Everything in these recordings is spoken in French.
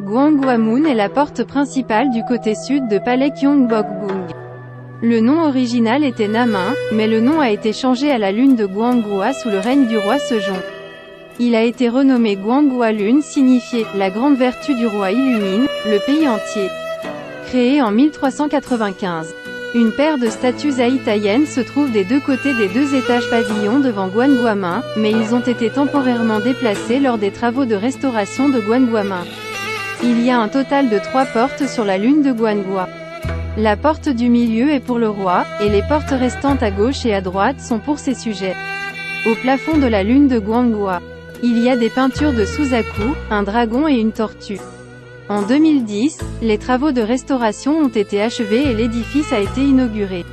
Gwanghwamun est la porte principale du côté sud de palais Gyeongbokgung. Le nom original était Namin, mais le nom a été changé à la lune de Gwanghwa sous le règne du roi Sejong. Il a été renommé Gwanghwa Lune, signifié « la grande vertu du roi illumine » le pays entier. Créé en 1395. Une paire de statues haïtayennes se trouve des deux côtés des deux étages pavillons devant Gwanghwamun, mais ils ont été temporairement déplacés lors des travaux de restauration de Gwanghwamun. Il y a un total de 3 portes sur la lune de Gwanghwa. La porte du milieu est pour le roi, et les portes restantes à gauche et à droite sont pour ses sujets. Au plafond de la lune de Gwanghwa, il y a des peintures de Suzaku, un dragon et une tortue. En 2010, les travaux de restauration ont été achevés et l'édifice a été inauguré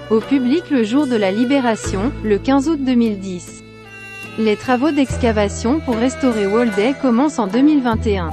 au public le jour de la libération, le 15 août 2010. Les travaux d'excavation pour restaurer Woldae commencent en 2021.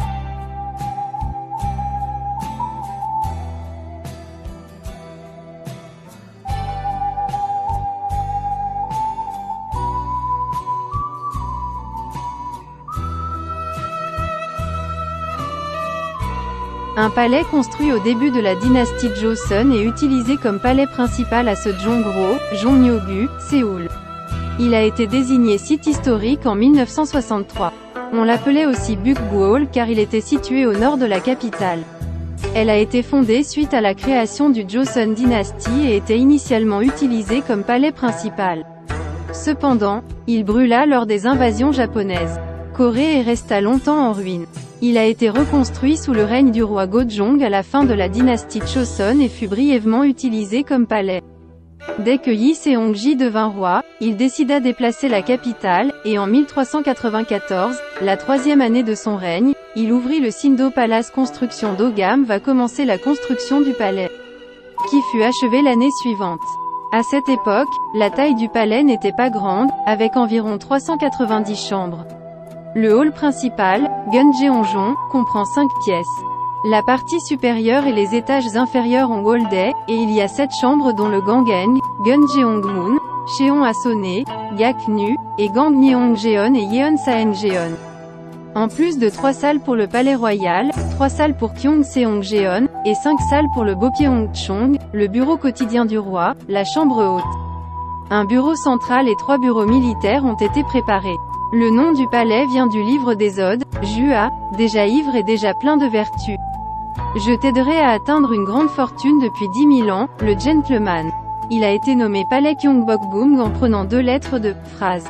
Un palais construit au début de la dynastie Joseon et utilisé comme palais principal à Seonggro, Jongmyo-gu, Séoul. Il a été désigné site historique en 1963. On l'appelait aussi Bukgwol car il était situé au nord de la capitale. Elle a été fondée suite à la création du Joseon Dynasty et était initialement utilisée comme palais principal. Cependant, il brûla lors des invasions japonaises. Koré et resta longtemps en ruine. Il a été reconstruit sous le règne du roi Gojong à la fin de la dynastie Choson et fut brièvement utilisé comme palais. Dès que Yi Seongji devint roi, il décida de déplacer la capitale, et en 1394, la 3e année de son règne, il ouvrit le Sindo Palace. Construction d'Ogam va commencer la construction du palais, qui fut achevée l'année suivante. À cette époque, la taille du palais n'était pas grande, avec environ 390 chambres. Le hall principal, Gunjeongjong, comprend 5 pièces. La partie supérieure et les étages inférieurs ont Woldae, et il y a 7 chambres dont le Gangeng, Gunjeongmun, Cheon Asone, Gaknu, et Gangneongjeon et Yeonsaenjeon. En plus de 3 salles pour le palais royal, 3 salles pour Gyeongseongjeon, et 5 salles pour le Bopyeongchong, le bureau quotidien du roi, la chambre haute. Un bureau central et 3 bureaux militaires ont été préparés. Le nom du palais vient du livre des Odes, Jua, déjà ivre et déjà plein de vertus. Je t'aiderai à atteindre une grande fortune depuis 10 000 ans, le gentleman. Il a été nommé palais Gyeongbokgung en prenant 2 lettres de « phrase ».